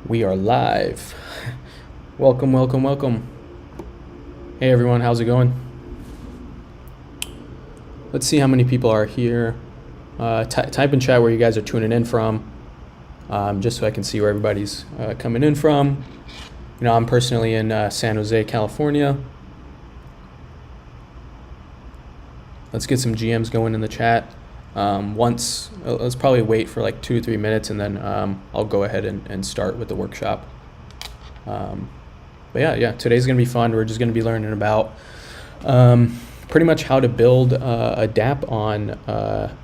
We are live. Welcome, welcome, welcome. Hey everyone, how's it going? Let's see how many people are here. Type in chat where you guys are tuning in from, just so I can see where everybody's coming in from. You know, I'm personally in San Jose, California. Let's get some GMs going in the chat. Let's probably wait for like 2 or 3 minutes, and then I'll go ahead and start with the workshop. But yeah, today's gonna be fun. We're just gonna be learning about pretty much how to build a Dapp on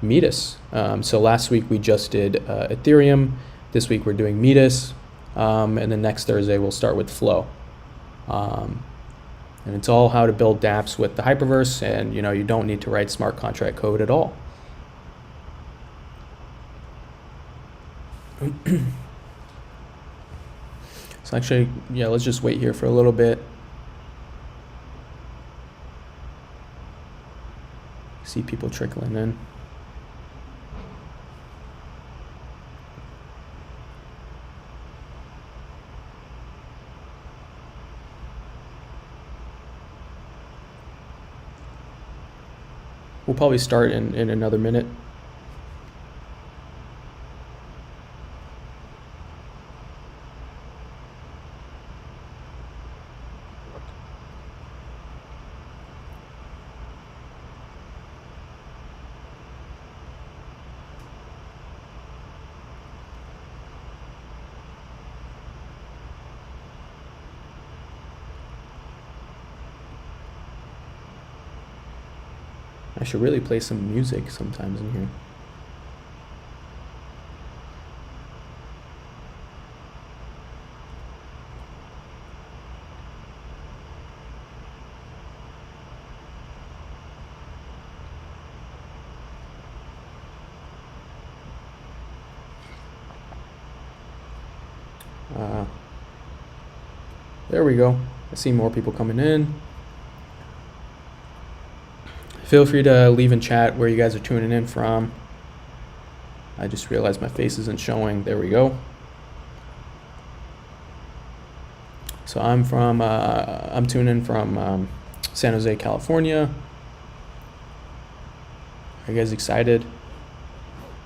Metis. So last week we just did Ethereum. This week we're doing Metis, and then next Thursday we'll start with Flow. And it's all how to build Dapps with the Hyperverse, and you know, you don't need to write smart contract code at all. So actually, yeah, let's just wait here for a little bit. See people trickling in. We'll probably start in another minute. I should really play some music sometimes in here. There we go. I see more people coming in. Feel free to leave in chat where you guys are tuning in from. I just realized my face isn't showing. There we go. So I'm tuning in from San Jose, California. Are you guys excited?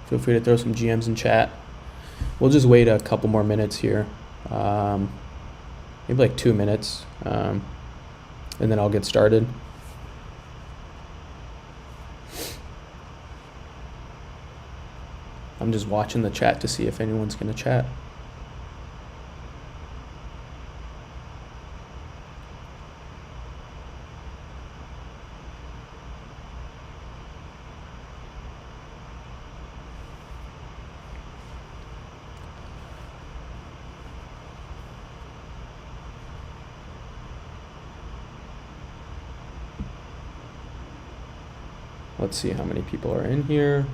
Feel free to throw some GMs in chat. We'll just wait a couple more minutes here. Maybe like 2 minutes, and then I'll get started. I'm just watching the chat to see if anyone's going to chat. Let's see how many people are in here.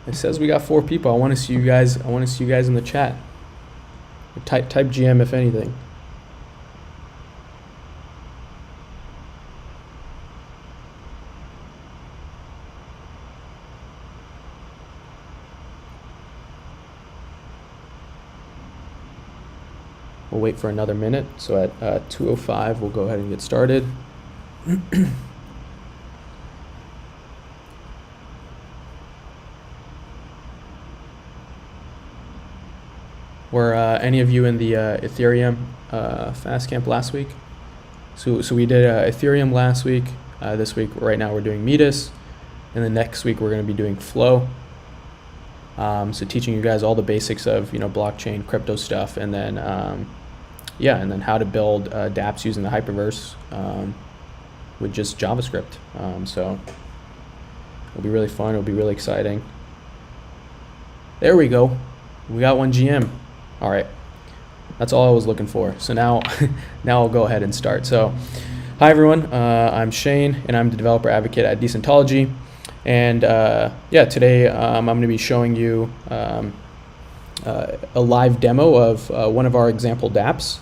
It says we got 4 people. I want to see you guys. I want to see you guys in the chat. Type GM if anything. We'll wait for another minute. So at 2:05, we'll go ahead and get started. Were any of you in the Ethereum FastCamp last week? So we did Ethereum last week. This week, right now, we're doing Metis, and then next week we're going to be doing Flow. So teaching you guys all the basics of blockchain, crypto stuff, and then and then how to build Dapps using the Hyperverse with just JavaScript. So it'll be really fun. It'll be really exciting. There we go. We got 1 GM. All right, that's all I was looking for. So now I'll go ahead and start. So hi everyone, I'm Shane, and I'm the developer advocate at Decentralized. And today I'm going to be showing you a live demo of one of our example Dapps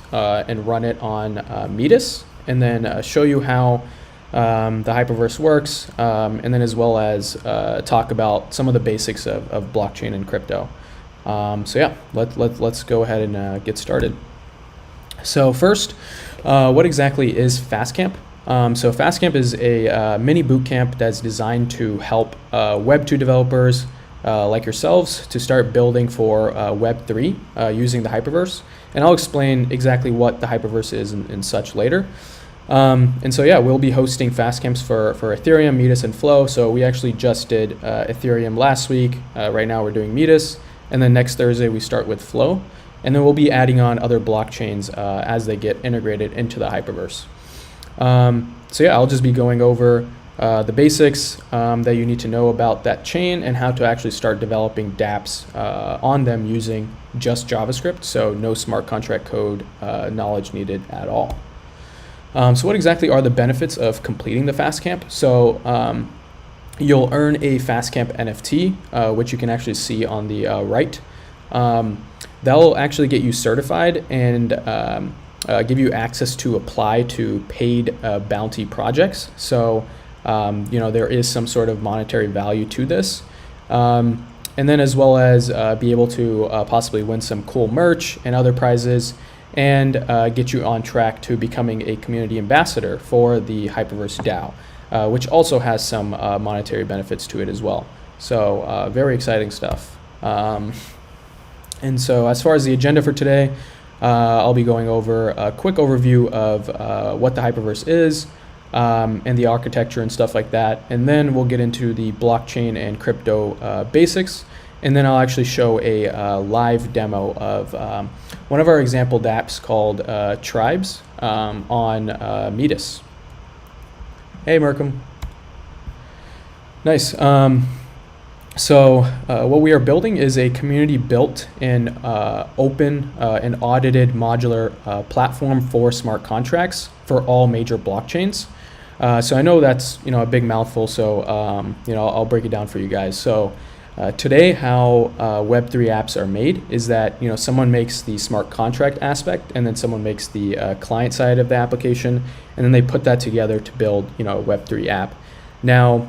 and run it on Metis, and then show you how the Hyperverse works, and then as well as talk about some of the basics of blockchain and crypto. So yeah, let's go ahead and get started. So first, what exactly is FastCamp? So FastCamp is a mini bootcamp that's designed to help Web 2 developers like yourselves to start building for Web 3 using the Hyperverse. And I'll explain exactly what the Hyperverse is and such later. And so yeah, we'll be hosting FastCamps for Ethereum, Metis, and Flow. So we actually just did Ethereum last week. Right now we're doing Metis. And then next Thursday we start with Flow. And then we'll be adding on other blockchains as they get integrated into the Hyperverse. So yeah, I'll just be going over the basics that you need to know about that chain and how to actually start developing Dapps on them using just JavaScript. So no smart contract code knowledge needed at all. So what exactly are the benefits of completing the FastCamp? So you'll earn a FastCamp NFT, which you can actually see on the right. That'll actually get you certified and give you access to apply to paid bounty projects. So, there is some sort of monetary value to this. And then as well as be able to possibly win some cool merch and other prizes and get you on track to becoming a community ambassador for the Hyperverse DAO, which also has some monetary benefits to it as well. So very exciting stuff. And so as far as the agenda for today, I'll be going over a quick overview of what the Hyperverse is and the architecture and stuff like that. And then we'll get into the blockchain and crypto basics. And then I'll actually show a live demo of one of our example dApps called Tribes on Metis. Hey, Merkham. Nice. So what we are building is a community built and open and audited modular platform for smart contracts for all major blockchains. So I know that's a big mouthful, so I'll break it down for you guys. So today, how Web3 apps are made is that someone makes the smart contract aspect, and then someone makes the client side of the application, and then they put that together to build a Web3 app. Now,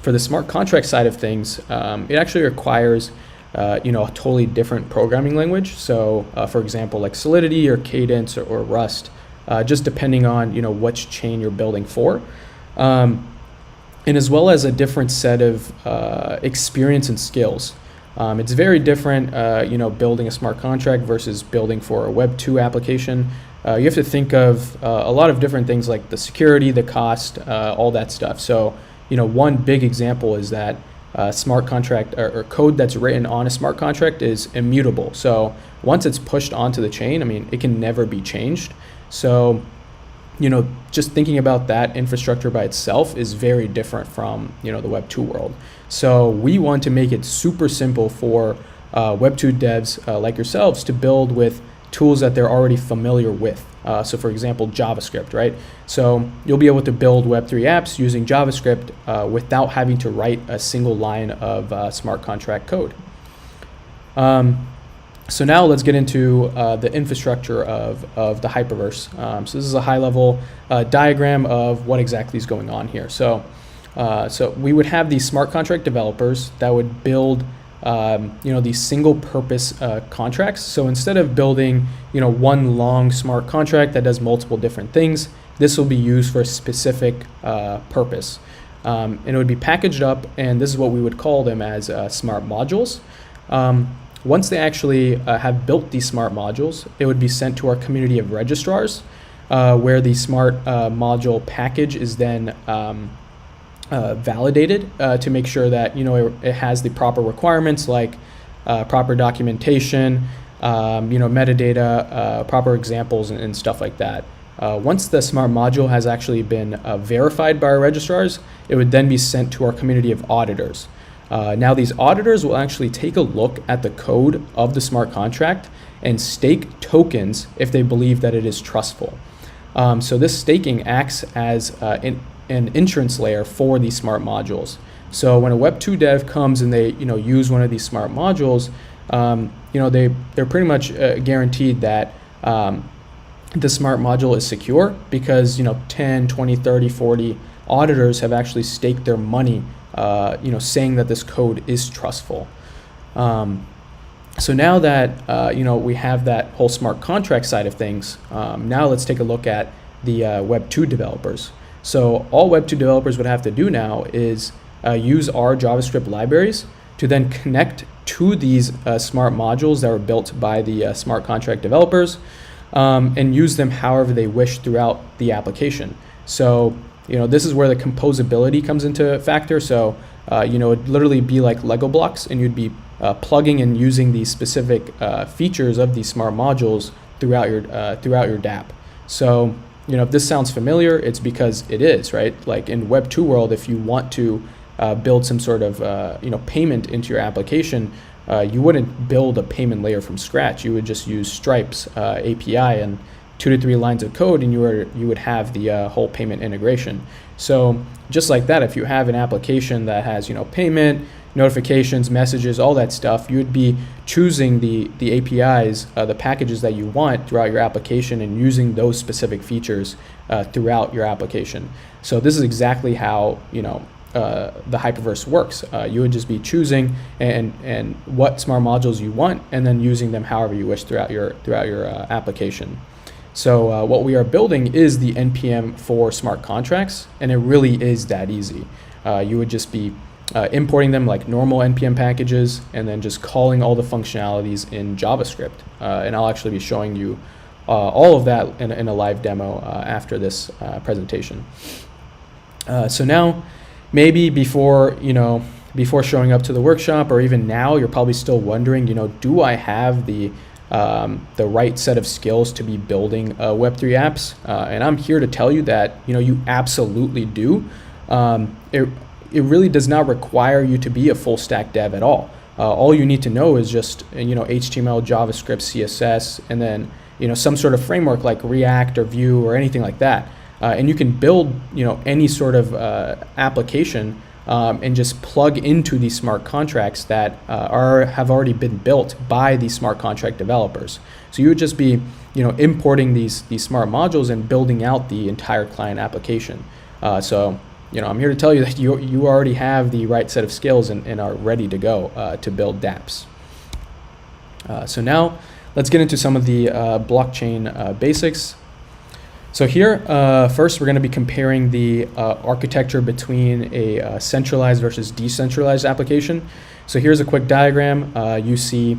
for the smart contract side of things, it actually requires a totally different programming language. So for example, like Solidity or Cadence or Rust, just depending on which chain you're building for, and as well as a different set of experience and skills. It's very different, building a smart contract versus building for a Web 2 application. You have to think of a lot of different things like the security, the cost, all that stuff. So one big example is that smart contract or code that's written on a smart contract is immutable. So once it's pushed onto the chain, it can never be changed. So, just thinking about that infrastructure by itself is very different from, the Web 2 world. So we want to make it super simple for Web 2 devs like yourselves to build with tools that they're already familiar with. So for example, JavaScript, right? So you'll be able to build Web3 apps using JavaScript without having to write a single line of smart contract code. So now let's get into the infrastructure of the Hyperverse. So this is a high-level diagram of what exactly is going on here. So we would have these smart contract developers that would build these single-purpose contracts. So instead of building one long smart contract that does multiple different things, this will be used for a specific purpose. And it would be packaged up, and this is what we would call them as smart modules. Once they actually have built these smart modules, it would be sent to our community of registrars, where the smart module package is then validated to make sure that it has the proper requirements like proper documentation, metadata, proper examples, and stuff like that. Once the smart module has actually been verified by our registrars, it would then be sent to our community of auditors. Now these auditors will actually take a look at the code of the smart contract and stake tokens if they believe that it is trustful. So this staking acts as an insurance layer for these smart modules. So when a Web 2 dev comes and they use one of these smart modules, they're pretty much guaranteed that the smart module is secure because 10, 20, 30, 40 auditors have actually staked their money, saying that this code is trustful. So now that we have that whole smart contract side of things, now let's take a look at the Web 2 developers. So all Web 2 developers would have to do now is use our JavaScript libraries to then connect to these smart modules that were built by the smart contract developers, and use them however they wish throughout the application. So this is where the composability comes into factor. So it'd literally be like Lego blocks, and you'd be plugging and using these specific features of these smart modules throughout your Dapp. So if this sounds familiar, it's because it is, right? Like in Web 2 world, if you want to build some sort of payment into your application, you wouldn't build a payment layer from scratch. You would just use Stripe's API and 2 to 3 lines of code, and you would have the whole payment integration. So just like that, if you have an application that has payment, notifications, messages, all that stuff, you would be choosing the APIs, the packages that you want throughout your application, and using those specific features throughout your application. So this is exactly how the Hyperverse works. You would just be choosing and what smart modules you want, and then using them however you wish throughout your application. So what we are building is the NPM for smart contracts, and it really is that easy. You would just be importing them like normal NPM packages, and then just calling all the functionalities in JavaScript. And I'll actually be showing you all of that in a live demo after this presentation. So now, maybe before showing up to the workshop, or even now, you're probably still wondering, do I have the right set of skills to be building Web3 apps? And I'm here to tell you that you absolutely do. It really does not require you to be a full stack dev at all. All you need to know is just HTML, JavaScript, CSS, and then some sort of framework like React or Vue or anything like that. And you can build any sort of application and just plug into these smart contracts that have already been built by these smart contract developers. So you would just be importing these smart modules and building out the entire client application. So I'm here to tell you that you already have the right set of skills and are ready to go to build Dapps. So now let's get into some of the blockchain basics. So here, first we're going to be comparing the architecture between a centralized versus decentralized application. So here's a quick diagram. You see,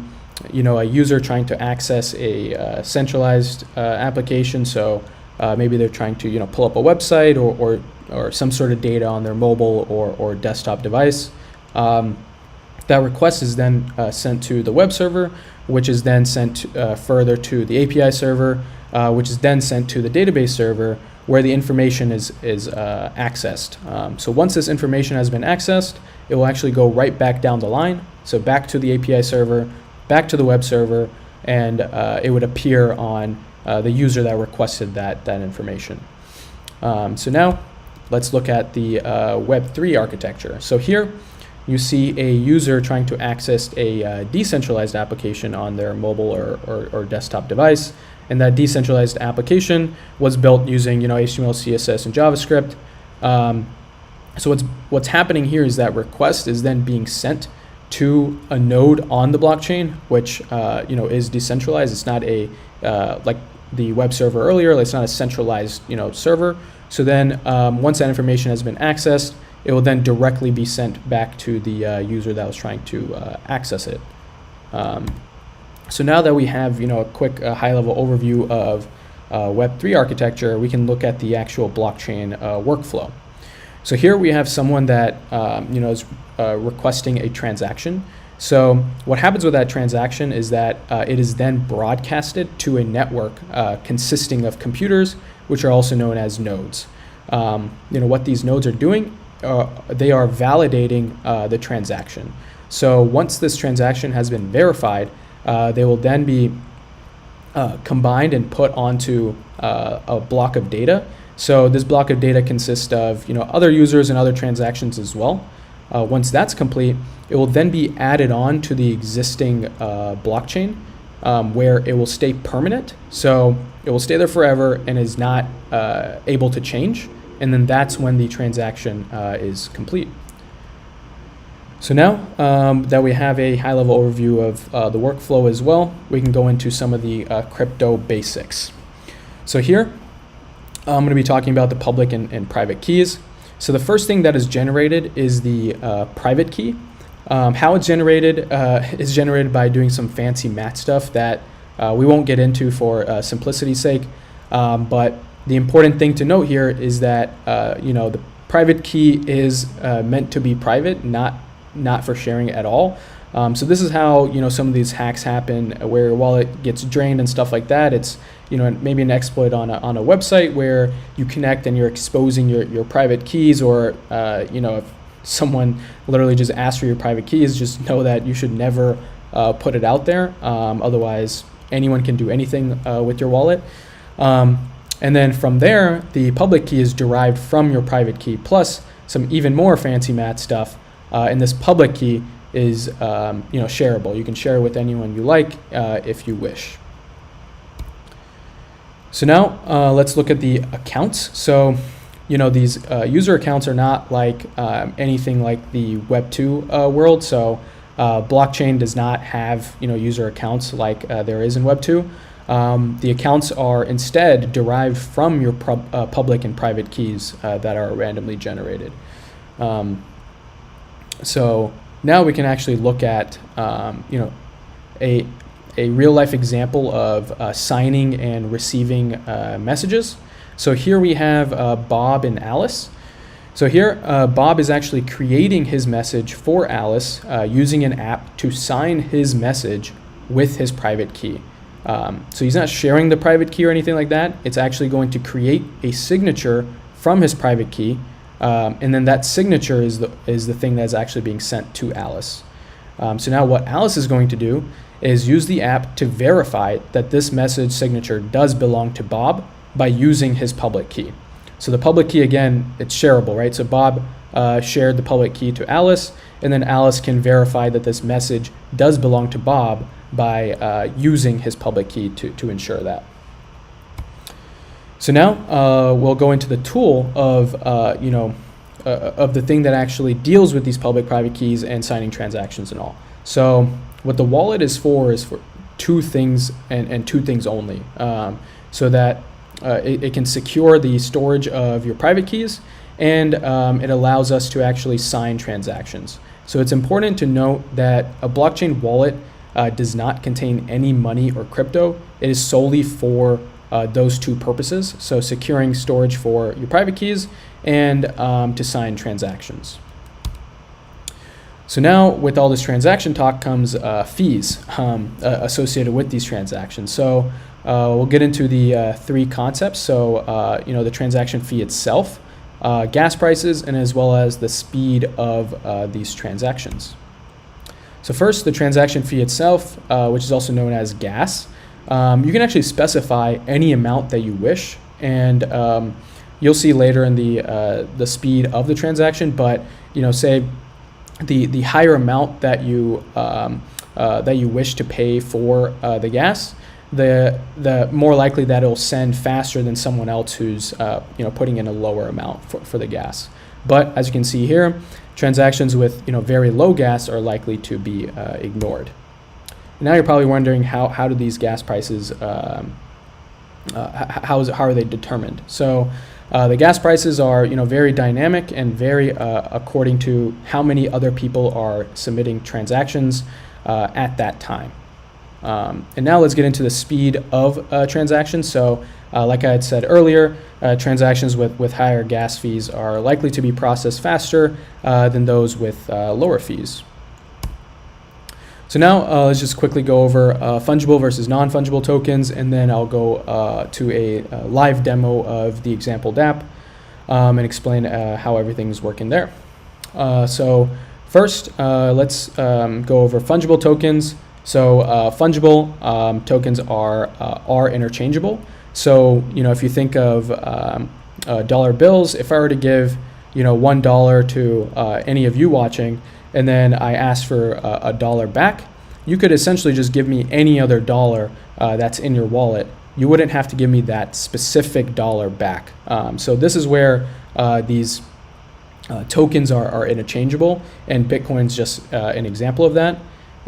a user trying to access a centralized application. So maybe they're trying to, pull up a website or some sort of data on their mobile or desktop device. That request is then sent to the web server, which is then sent further to the API server, which is then sent to the database server, where the information is accessed. So once this information has been accessed, it will actually go right back down the line. So back to the API server, back to the web server, and it would appear on the user that requested that information. So now let's look at the Web3 architecture. So here you see a user trying to access a decentralized application on their mobile or desktop device. And that decentralized application was built using HTML, CSS, and JavaScript. So what's happening here is that request is then being sent to a node on the blockchain, which is decentralized. It's not a like the web server earlier. It's not a centralized server. So then once that information has been accessed, it will then directly be sent back to the user that was trying to access it. So now that we have a quick high-level overview of Web3 architecture, we can look at the actual blockchain workflow. So here we have someone that is requesting a transaction. So what happens with that transaction is that it is then broadcasted to a network consisting of computers, which are also known as nodes. What these nodes are doing, they are validating the transaction. So once this transaction has been verified, they will then be combined and put onto a block of data. So this block of data consists of other users and other transactions as well. Once that's complete, it will then be added on to the existing blockchain, where it will stay permanent. So it will stay there forever and is not able to change. and then that's when the transaction is complete. So now that we have a high-level overview of the workflow as well, we can go into some of the crypto basics. So here, I'm going to be talking about the public and private keys. So the first thing that is generated is the private key. How it's generated is generated by doing some fancy math stuff that we won't get into for simplicity's sake. But the important thing to note here is that the private key is meant to be private, not for sharing at all. So this is how some of these hacks happen, where your wallet gets drained and stuff like that. It's maybe an exploit on a website where you connect and you're exposing your private keys, or if someone literally just asks for your private keys, just know that you should never put it out there. Otherwise, anyone can do anything with your wallet. And then from there, the public key is derived from your private key, plus some even more fancy math stuff. And this public key is shareable. You can share it with anyone you like if you wish. So now let's look at the accounts. So these user accounts are not like anything like the Web 2 world. So blockchain does not have user accounts like there is in Web 2. The accounts are instead derived from your public and private keys that are randomly generated. So now we can actually look at a real life example of signing and receiving messages. So here we have Bob and Alice. So here Bob is actually creating his message for Alice using an app to sign his message with his private key. So he's not sharing the private key or anything like that. It's actually going to create a signature from his private key, and then that signature is the thing that's actually being sent to Alice. So now what Alice is going to do is use the app to verify that this message signature does belong to Bob by using his public key. So the public key, again, it's shareable, right? So Bob shared the public key to Alice, and then Alice can verify that this message does belong to Bob by using his public key to ensure that. So now we'll go into the tool of the thing that actually deals with these public-private keys and signing transactions and all. So what the wallet is for two things and two things only, so that it can secure the storage of your private keys, and it allows us to actually sign transactions. So it's important to note that a blockchain wallet does not contain any money or crypto. It is solely for those two purposes, so securing storage for your private keys and to sign transactions. So now with all this transaction talk comes fees associated with these transactions. So we'll get into the three concepts. So the transaction fee itself, gas prices, and as well as the speed of these transactions. So first, the transaction fee itself, which is also known as gas. You can actually specify any amount that you wish, and you'll see later in the speed of the transaction. But say the higher amount that you wish to pay for the gas, the more likely that it'll send faster than someone else who's putting in a lower amount for the gas. But as you can see here, transactions with very low gas are likely to be ignored. Now you're probably wondering how do these gas prices how are they determined? So the gas prices are very dynamic and very according to how many other people are submitting transactions at that time. And now let's get into the speed of transactions. So like I had said earlier, transactions with higher gas fees are likely to be processed faster than those with lower fees. So now let's just quickly go over fungible versus non-fungible tokens, and then I'll go to a live demo of the example Dapp and explain how everything's working there. So first, let's go over fungible tokens. So fungible tokens are interchangeable. So if you think of dollar bills, if I were to give $1 to any of you watching, and then I ask for $1 back, you could essentially just give me any other dollar that's in your wallet, you wouldn't have to give me that specific dollar back. So this is where these tokens are interchangeable, and Bitcoin's just an example of that.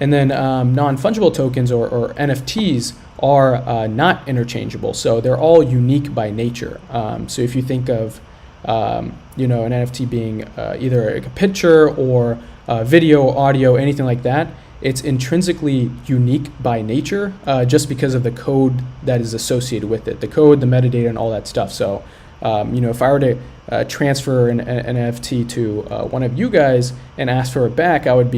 And then non-fungible tokens or NFTs are not interchangeable, so they're all unique by nature. So if you think of an NFT being either a picture or video, audio, anything like that, it's intrinsically unique by nature, just because of the code that is associated with it, the code, the metadata, and all that stuff. So if I were to transfer an NFT to one of you guys and ask for it back, I would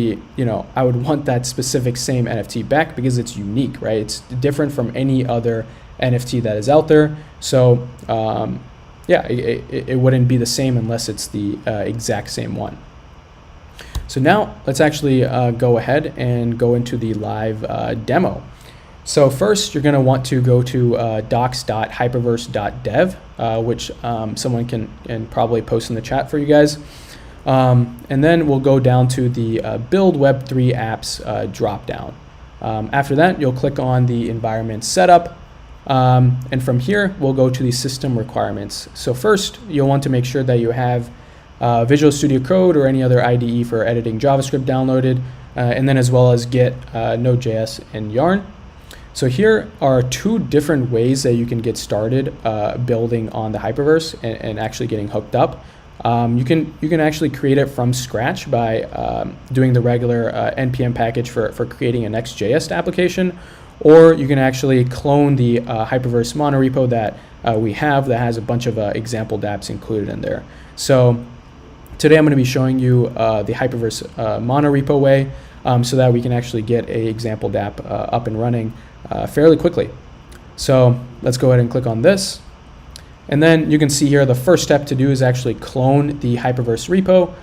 want that specific same NFT back because it's unique, right? It's different from any other NFT that is out there. So it wouldn't be the same unless it's the exact same one. So now let's actually go ahead and go into the live demo. So first, you're going to want to go to docs.hyperverse.dev, which someone can probably post in the chat for you guys. And then we'll go down to the Build Web3 Apps dropdown. After that, you'll click on the Environment Setup. And from here, we'll go to the System Requirements. So first, you'll want to make sure that you have Visual Studio Code or any other IDE for editing JavaScript downloaded, and then as well as Git, Node.js, and Yarn. So here are two different ways that you can get started building on the Hyperverse and actually getting hooked up. You can actually create it from scratch by doing the regular npm package for creating a Next.js application, or you can actually clone the Hyperverse monorepo that we have that has a bunch of example dapps included in there. So today I'm going to be showing you the Hyperverse monorepo way, so that we can actually get a example dapp up and running fairly quickly. So let's go ahead and click on this. And then you can see here the first step to do is actually clone the Hyperverse repo.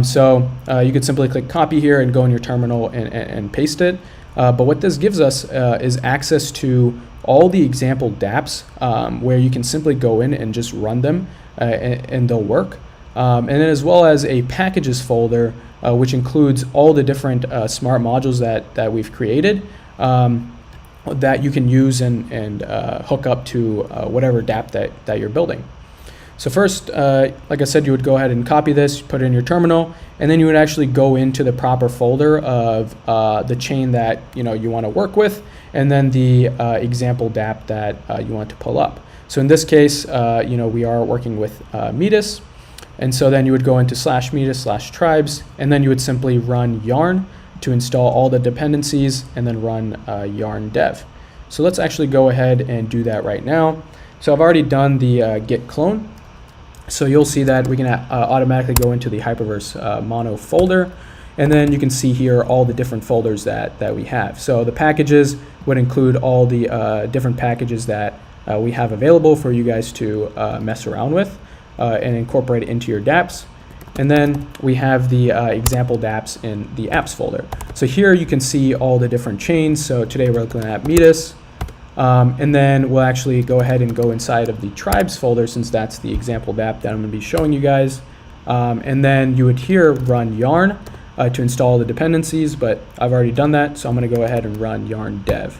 So you could simply click copy here and go in your terminal and paste it. But what this gives us is access to all the example dapps, where you can simply go in and just run them and they'll work. And then as well as a packages folder, which includes all the different smart modules that we've created, that you can use and hook up to whatever dapp that you're building. So first, like I said, you would go ahead and copy this, put it in your terminal, and then you would actually go into the proper folder of the chain that you want to work with, and then the example dapp that you want to pull up. So in this case, we are working with Metis, and so then you would go into /metis/tribes, and then you would simply run yarn to install all the dependencies, and then run yarn dev. So let's actually go ahead and do that right now. So I've already done the git clone. So you'll see that we can automatically go into the Hyperverse mono folder, and then you can see here all the different folders that we have. So the packages would include all the different packages that we have available for you guys to mess around with and incorporate it into your dapps. And then we have the example dapps in the apps folder. So here you can see all the different chains. So today we're looking at Metis. And then we'll actually go ahead and go inside of the tribes folder, since that's the example dapp that I'm going to be showing you guys. And then you would here run yarn to install the dependencies, but I've already done that, so I'm going to go ahead and run yarn dev.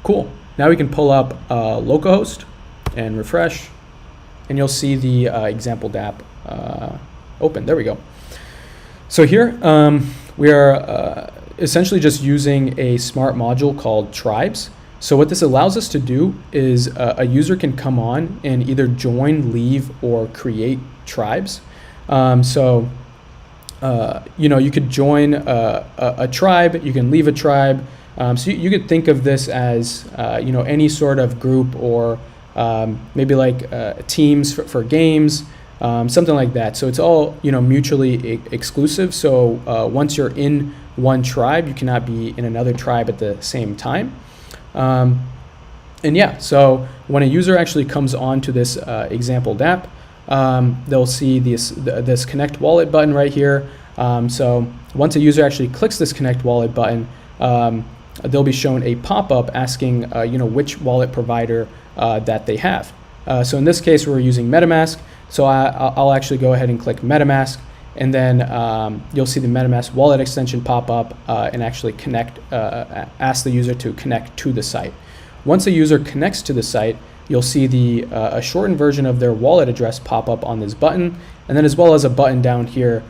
Cool. Now we can pull up localhost and refresh, and you'll see the example dapp open. There we go. So here we are essentially just using a smart module called tribes. So what this allows us to do is a user can come on and either join, leave, or create tribes. You could join a tribe, you can leave a tribe. So you could think of this as any sort of group, or maybe like teams for games, something like that. So it's all mutually exclusive. So once you're in one tribe, you cannot be in another tribe at the same time. So when a user actually comes on to this example dapp, they'll see this connect wallet button right here. So once a user actually clicks this connect wallet button, they'll be shown a pop-up asking which wallet provider that they have. So in this case, we're using MetaMask. So I'll actually go ahead and click MetaMask, and then you'll see the MetaMask wallet extension pop up and actually ask the user to connect to the site. once a user connects to the site, you'll see a shortened version of their wallet address pop up on this button, and then as well as a button down here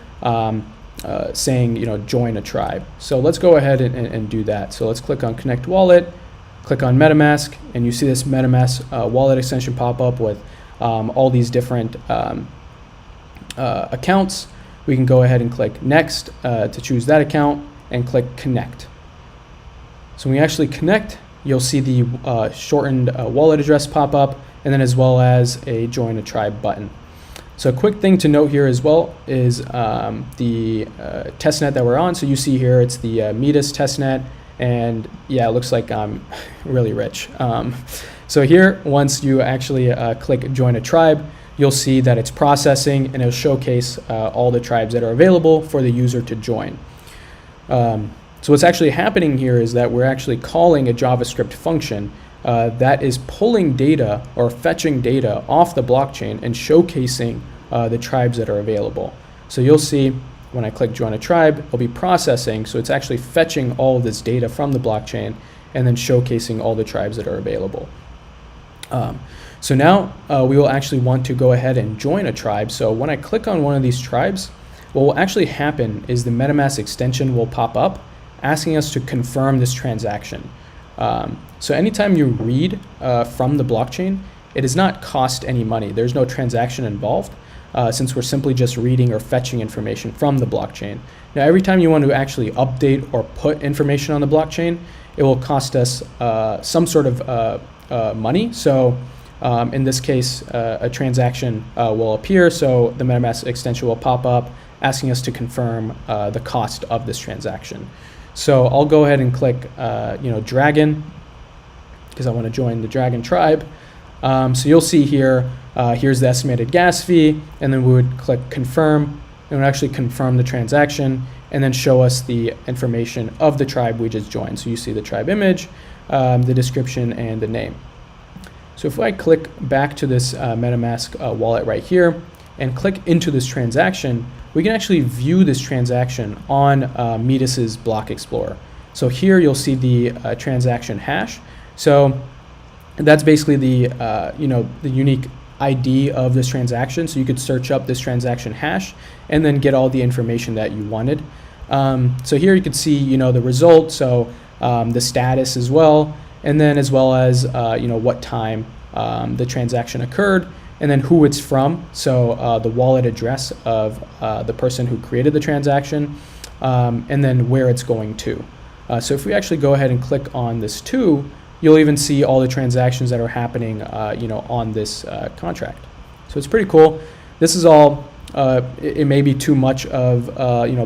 saying, join a tribe. So let's go ahead and do that. So let's click on Connect Wallet, click on MetaMask, and you see this MetaMask wallet extension pop up with all these different accounts. We can go ahead and click Next to choose that account and click Connect. So when we actually connect, you'll see the shortened wallet address pop up, and then as well as a Join a Tribe button. So a quick thing to note here as well is the testnet that we're on. So you see here it's the Metis testnet, and yeah, it looks like I'm really rich. So here, once you actually click Join a Tribe, you'll see that it's processing, and it'll showcase all the tribes that are available for the user to join. So what's actually happening here is that we're actually calling a JavaScript function that is pulling data or fetching data off the blockchain and showcasing the tribes that are available. So you'll see when I click Join a Tribe, it'll be processing. So it's actually fetching all of this data from the blockchain and then showcasing all the tribes that are available. So now we will actually want to go ahead and join a tribe. So when I click on one of these tribes, what will actually happen is the MetaMask extension will pop up asking us to confirm this transaction. So anytime you read from the blockchain, it does not cost any money. There's no transaction involved since we're simply just reading or fetching information from the blockchain. Now, every time you want to actually update or put information on the blockchain, it will cost us some sort of money. So in this case, a transaction will appear. So the MetaMask extension will pop up asking us to confirm the cost of this transaction. So I'll go ahead and click, Dragon, because I want to join the Dragon tribe. So you'll see here, here's the estimated gas fee, and then we would click confirm, and it would actually confirm the transaction, and then show us the information of the tribe we just joined. So you see the tribe image, the description, and the name. So if I click back to this MetaMask wallet right here and click into this transaction, we can actually view this transaction on Metis's block explorer. So here you'll see the transaction hash. So that's basically the unique ID of this transaction. So you could search up this transaction hash and then get all the information that you wanted. So here you could see the result, so the status as well, and then as well as what time the transaction occurred, and then who it's from, so the wallet address of the person who created the transaction, and then where it's going to. So if we actually go ahead and click on this too, you'll even see all the transactions that are happening on this contract. So it's pretty cool. This is all, it may be too much of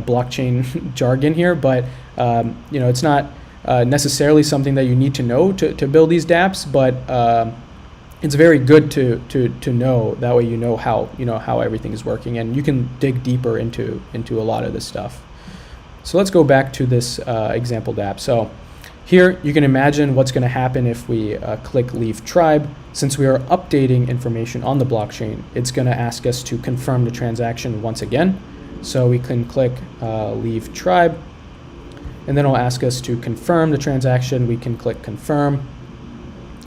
blockchain jargon here, but it's not necessarily something that you need to know to build these dApps, but it's very good to know. That way you know how everything is working, and you can dig deeper into a lot of this stuff. So let's go back to this example Dapp. So here you can imagine what's going to happen if we click Leave Tribe. Since we are updating information on the blockchain, it's going to ask us to confirm the transaction once again. So we can click Leave Tribe, and then it'll ask us to confirm the transaction. We can click Confirm,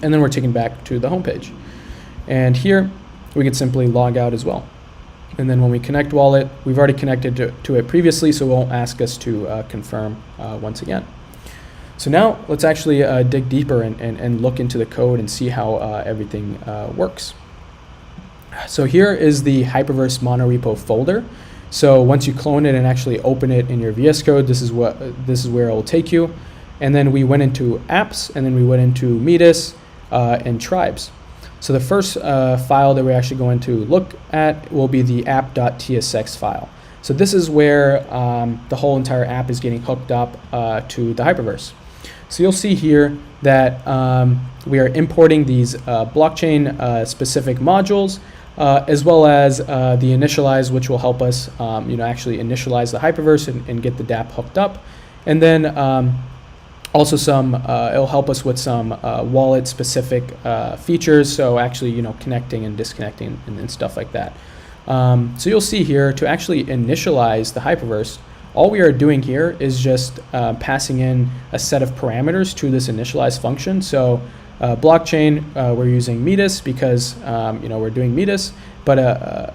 and then we're taken back to the home page. And here we can simply log out as well. And then when we connect wallet, we've already connected to it previously, so it won't ask us to confirm once again. So now let's actually dig deeper and look into the code and see how everything works. So here is the Hyperverse monorepo folder. So once you clone it and actually open it in your VS Code, this is where it will take you. And then we went into apps, and then we went into Metis and tribes. So the first file that we're actually going to look at will be the app.tsx file. So this is where the whole entire app is getting hooked up to the Hyperverse. So you'll see here that we are importing these blockchain specific modules, as well as the initialize, which will help us actually initialize the Hyperverse and get the Dapp hooked up. And then also it'll help us with some wallet specific features, so actually connecting and disconnecting and stuff like that. So you'll see here, to actually initialize the Hyperverse, all we are doing here is just passing in a set of parameters to this initialize function. So Blockchain, we're using Metis because we're doing Metis, but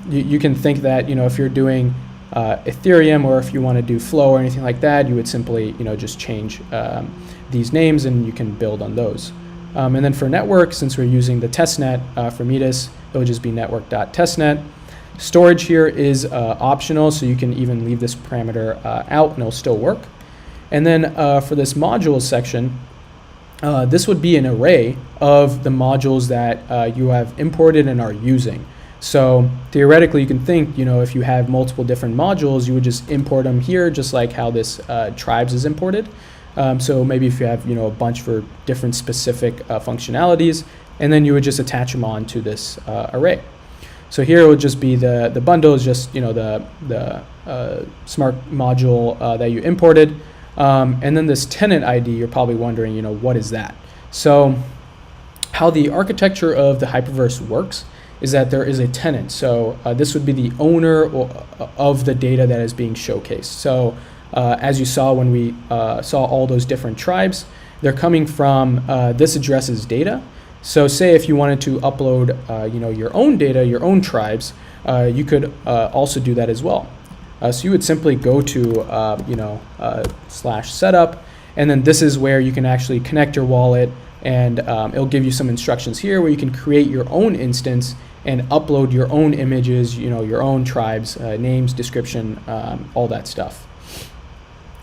you can think that if you're doing Ethereum, or if you want to do Flow or anything like that, you would simply just change these names and you can build on those. And then for network, since we're using the testnet for Metis, it would just be network.testnet. Storage here is optional, so you can even leave this parameter out and it'll still work. And then for this modules section, this would be an array of the modules that you have imported and are using. So theoretically, you can think, if you have multiple different modules, you would just import them here, just like how this tribes is imported. So maybe if you have, a bunch for different specific functionalities, and then you would just attach them on to this array. So here it would just be the bundle is just, the smart module that you imported. And then this tenant ID, you're probably wondering, what is that? So how the architecture of the Hyperverse works is that there is a tenant. So this would be the owner of the data that is being showcased. So as you saw when we saw all those different tribes, they're coming from this address's data. So say if you wanted to upload your own data, your own tribes, you could also do that as well. So you would simply go to /setup, and then this is where you can actually connect your wallet, and it'll give you some instructions here where you can create your own instance and upload your own images, your own tribes, names, description, all that stuff.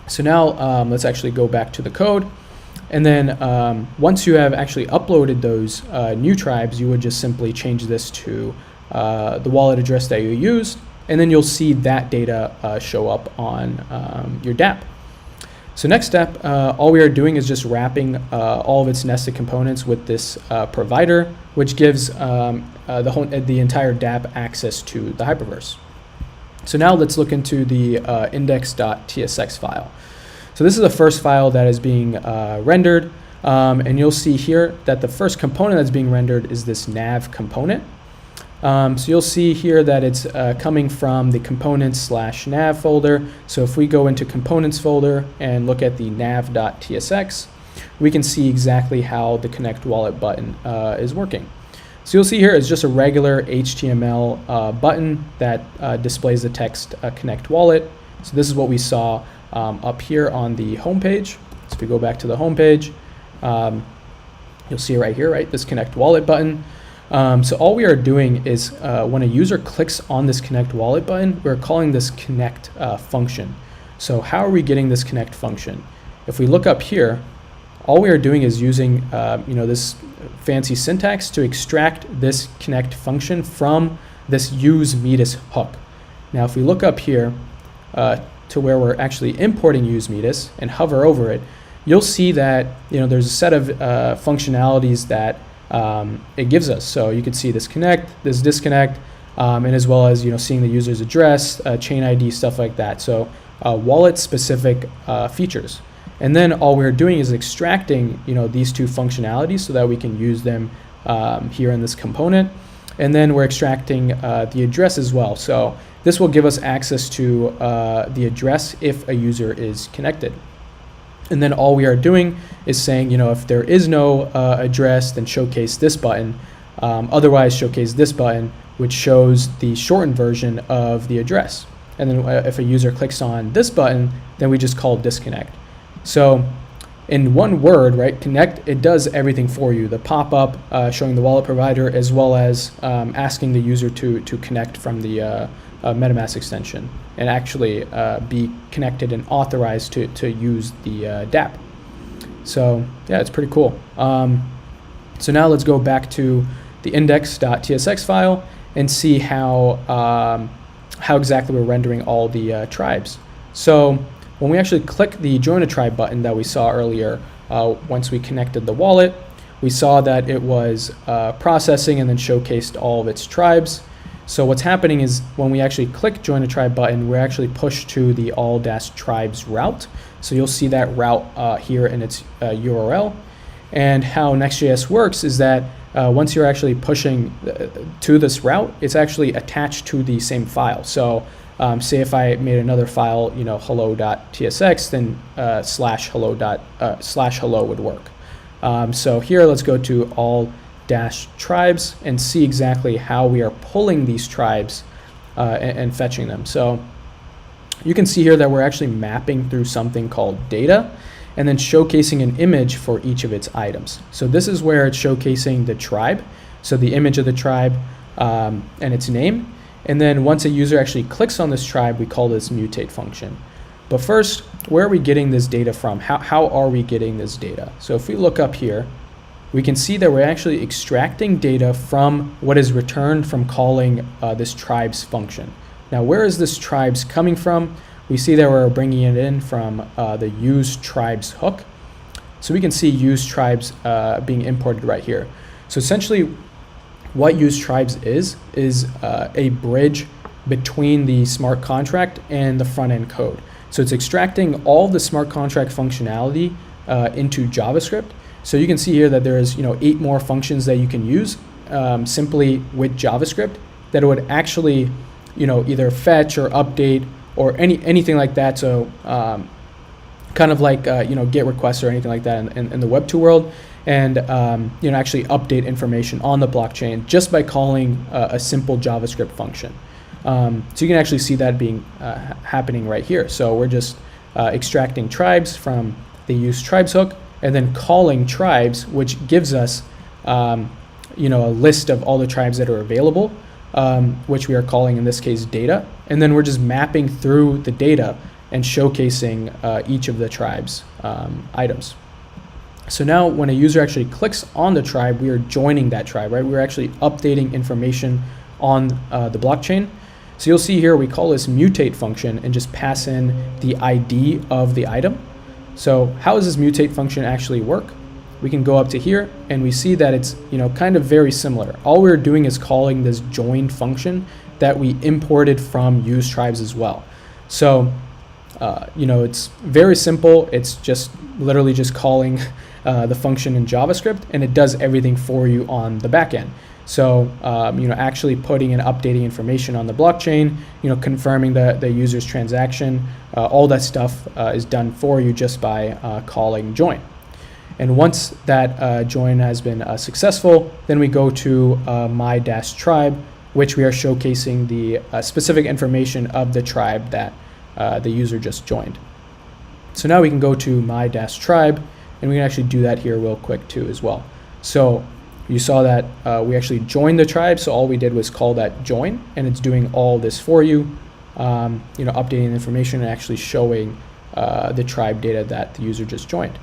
So now let's actually go back to the code. And then once you have actually uploaded those new tribes, you would just simply change this to the wallet address that you used, and then you'll see that data show up on your Dapp. So next step, all we are doing is just wrapping all of its nested components with this provider, which gives the entire Dapp access to the Hyperverse. So now let's look into the index.tsx file. So this is the first file that is being rendered, and you'll see here that the first component that's being rendered is this nav component. So you'll see here that it's coming from the components/nav folder. So if we go into components folder and look at the nav.tsx, we can see exactly how the connect wallet button is working. So you'll see here it's just a regular HTML button that displays the text connect wallet. So this is what we saw up here on the home page. So if we go back to the home page, you'll see right here, right, this connect wallet button. So all we are doing is when a user clicks on this connect wallet button, we're calling this connect function. So how are we getting this connect function? If we look up here, all we are doing is using this fancy syntax to extract this connect function from this use Metis hook. Now if we look up here to where we're actually importing use Metis and hover over it, you'll see that there's a set of functionalities that it gives us. So you can see this connect, this disconnect, and as well as seeing the user's address, chain ID, stuff like that. So wallet specific features. And then all we're doing is extracting these two functionalities so that we can use them here in this component. And then we're extracting the address as well. So this will give us access to the address if a user is connected. And then all we are doing is saying, if there is no address, then showcase this button. Otherwise, showcase this button, which shows the shortened version of the address. And then if a user clicks on this button, then we just call disconnect. So in one word, right, connect, it does everything for you. The pop-up showing the wallet provider, as well as asking the user to connect from the MetaMask extension and actually be connected and authorized to use the Dapp. So yeah, it's pretty cool. So now let's go back to the index.tsx file and see how exactly we're rendering all the tribes. So when we actually click the join a tribe button that we saw earlier, once we connected the wallet, we saw that it was processing and then showcased all of its tribes. So what's happening is when we actually click join a tribe button, we're actually pushed to the all-tribes route. So you'll see that route here in its URL. And how Next.js works is that once you're actually pushing to this route, it's actually attached to the same file. So say if I made another file, hello.tsx, then /hello would work. So here, let's go to all-tribes and see exactly how we are pulling these tribes and fetching them. So you can see here that we're actually mapping through something called data and then showcasing an image for each of its items. So this is where it's showcasing the tribe, so the image of the tribe and its name. And then once a user actually clicks on this tribe, we call this mutate function. But first, where are we getting this data from? How are we getting this data? So if we look up here, we can see that we're actually extracting data from what is returned from calling this tribes function. Now, where is this tribes coming from? We see that we're bringing it in from the use tribes hook. So we can see use tribes being imported right here. So essentially, what use tribes is a bridge between the smart contract and the front end code. So it's extracting all the smart contract functionality into JavaScript. So you can see here that there's 8 more functions that you can use simply with JavaScript that would actually either fetch or update or anything like that. So kind of like GET requests or anything like that in the Web2 world, and actually update information on the blockchain just by calling a simple JavaScript function. So you can actually see that being happening right here. So we're just extracting tribes from the use tribes hook and then calling tribes, which gives us a list of all the tribes that are available, which we are calling in this case data. And then we're just mapping through the data and showcasing each of the tribes items. So now when a user actually clicks on the tribe, we are joining that tribe, right? We're actually updating information on the blockchain. So you'll see here we call this mutate function and just pass in the ID of the item. So how does this mutate function actually work? We can go up to here and we see that it's kind of very similar. All we're doing is calling this join function that we imported from use tribes as well. So it's very simple. It's just literally just calling the function in JavaScript, and it does everything for you on the back end. So actually putting and updating information on the blockchain, confirming the user's transaction, all that stuff is done for you just by calling join. And once that join has been successful, then we go to my-tribe, which we are showcasing the specific information of the tribe that the user just joined. So now we can go to my-tribe, and we can actually do that here real quick too as well. So you saw that we actually joined the tribe, so all we did was call that join, and it's doing all this for you, updating the information and actually showing the tribe data that the user just joined.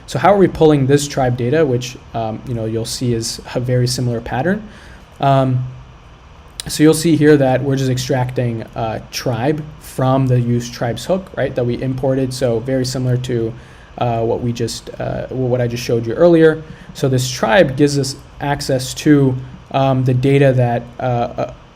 So how are we pulling this tribe data, which you'll see is a very similar pattern. So you'll see here that we're just extracting tribe from the use tribes hook, right, that we imported. So very similar to what I just showed you earlier. So this tribe gives us access to the data that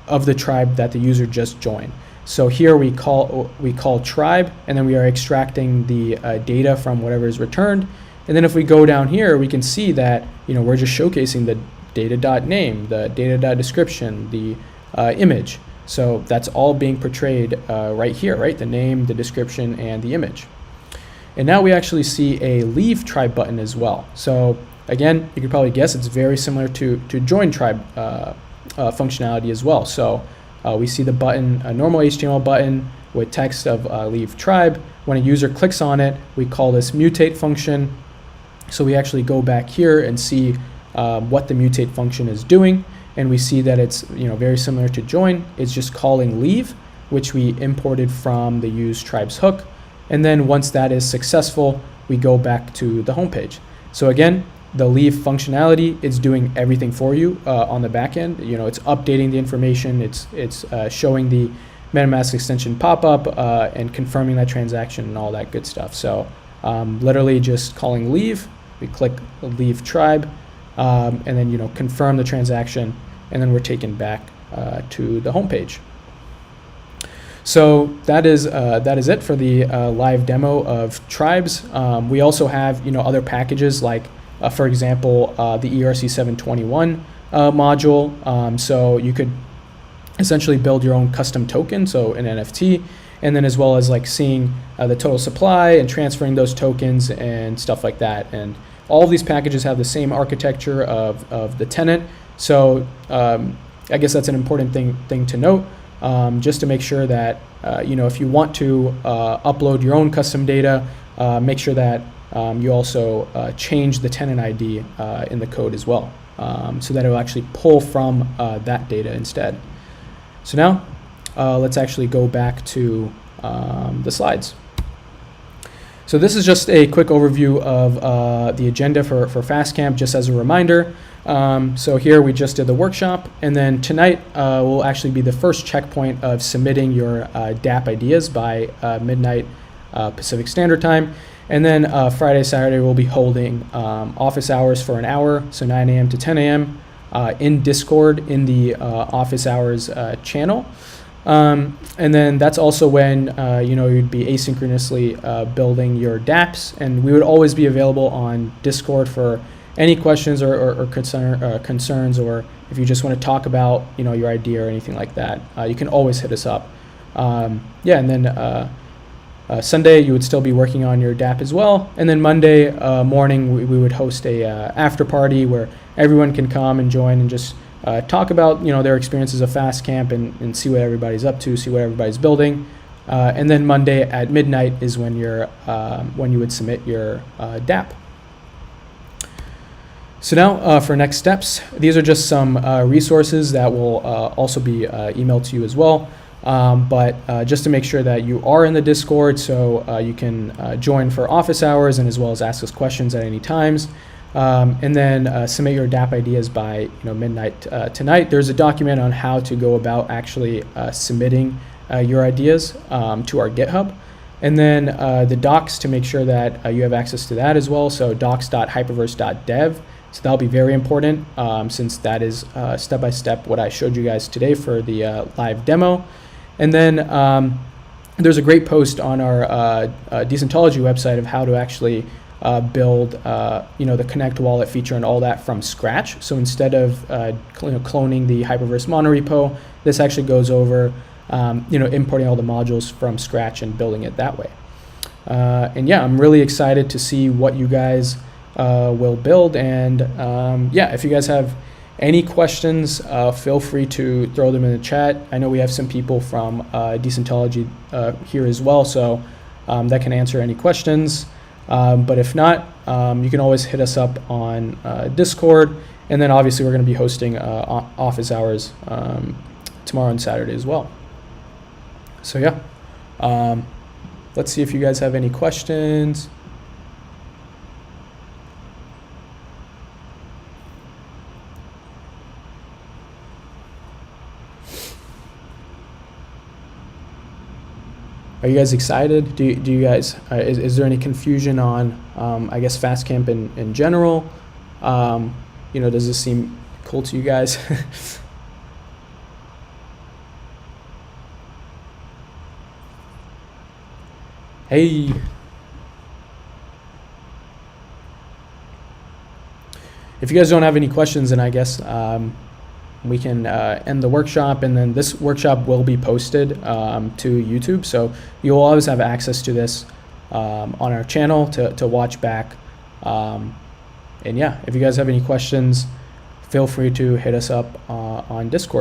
of the tribe that the user just joined. So here we call tribe, and then we are extracting the data from whatever is returned. And then if we go down here, we can see that we're just showcasing the data.name, the data.description, the image. So that's all being portrayed right here, right? The name, the description, and the image. And now we actually see a leave tribe button as well. So again, you could probably guess it's very similar to join tribe functionality as well. So we see the button, a normal HTML button with text of leave tribe. When a user clicks on it, we call this mutate function. So we actually go back here and see what the mutate function is doing. And we see that it's very similar to join. It's just calling leave, which we imported from the use tribes hook. And then once that is successful, we go back to the home page. So again, the leave functionality is doing everything for you on the back end. It's updating the information. It's showing the MetaMask extension pop-up and confirming that transaction and all that good stuff. So literally just calling leave, we click leave tribe, and then confirm the transaction, and then we're taken back to the home page. So that is it for the live demo of tribes. We also have other packages like for example the ERC721 module. So you could essentially build your own custom token, so an NFT, and then as well as like seeing the total supply and transferring those tokens and stuff like that. And all of these packages have the same architecture of the tenant. So I guess that's an important thing to note, just to make sure that if you want to upload your own custom data, make sure that you also change the tenant ID in the code as well, so that it will actually pull from that data instead. So now let's actually go back to the slides. So this is just a quick overview of the agenda for FastCamp, just as a reminder. So here we just did the workshop, and then tonight will actually be the first checkpoint of submitting your Dapp ideas by midnight Pacific Standard Time. And then Friday, Saturday, we'll be holding office hours for an hour, so 9 a.m. to 10 a.m. In Discord in the office hours channel. And then that's also when you'd be asynchronously building your Dapps, and we would always be available on Discord for any questions or concerns, or if you just want to talk about your idea or anything like that, you can always hit us up. And then Sunday you would still be working on your Dapp as well, and then Monday morning we would host a after party where everyone can come and join and just talk about their experiences of FastCamp and see what everybody's up to, see what everybody's building. And then Monday at midnight is when you would submit your Dapp. So now for next steps, these are just some resources that will also be emailed to you as well. But just to make sure that you are in the Discord, so you can join for office hours and as well as ask us questions at any times. And then submit your Dapp ideas by midnight tonight. There's a document on how to go about actually submitting your ideas to our GitHub. And then the docs to make sure that you have access to that as well. So docs.hyperverse.dev. So that'll be very important since that is step-by-step what I showed you guys today for the live demo. And then there's a great post on our Decentralized website of how to actually build the Connect wallet feature and all that from scratch. So instead of cloning the Hyperverse monorepo, this actually goes over importing all the modules from scratch and building it that way. And yeah, I'm really excited to see what you guys will build. And if you guys have any questions, feel free to throw them in the chat. I know we have some people from Decentralized here as well, so that can answer any questions. But if not, you can always hit us up on Discord. And then obviously we're going to be hosting office hours tomorrow and Saturday as well. So yeah, let's see if you guys have any questions. Are you guys excited? Do you guys, is there any confusion on, I guess, FastCamp in general? Does this seem cool to you guys? Hey. If you guys don't have any questions, then I guess we can end the workshop, and then this workshop will be posted to YouTube, so you'll always have access to this on our channel to watch back. And yeah, if you guys have any questions, feel free to hit us up on Discord.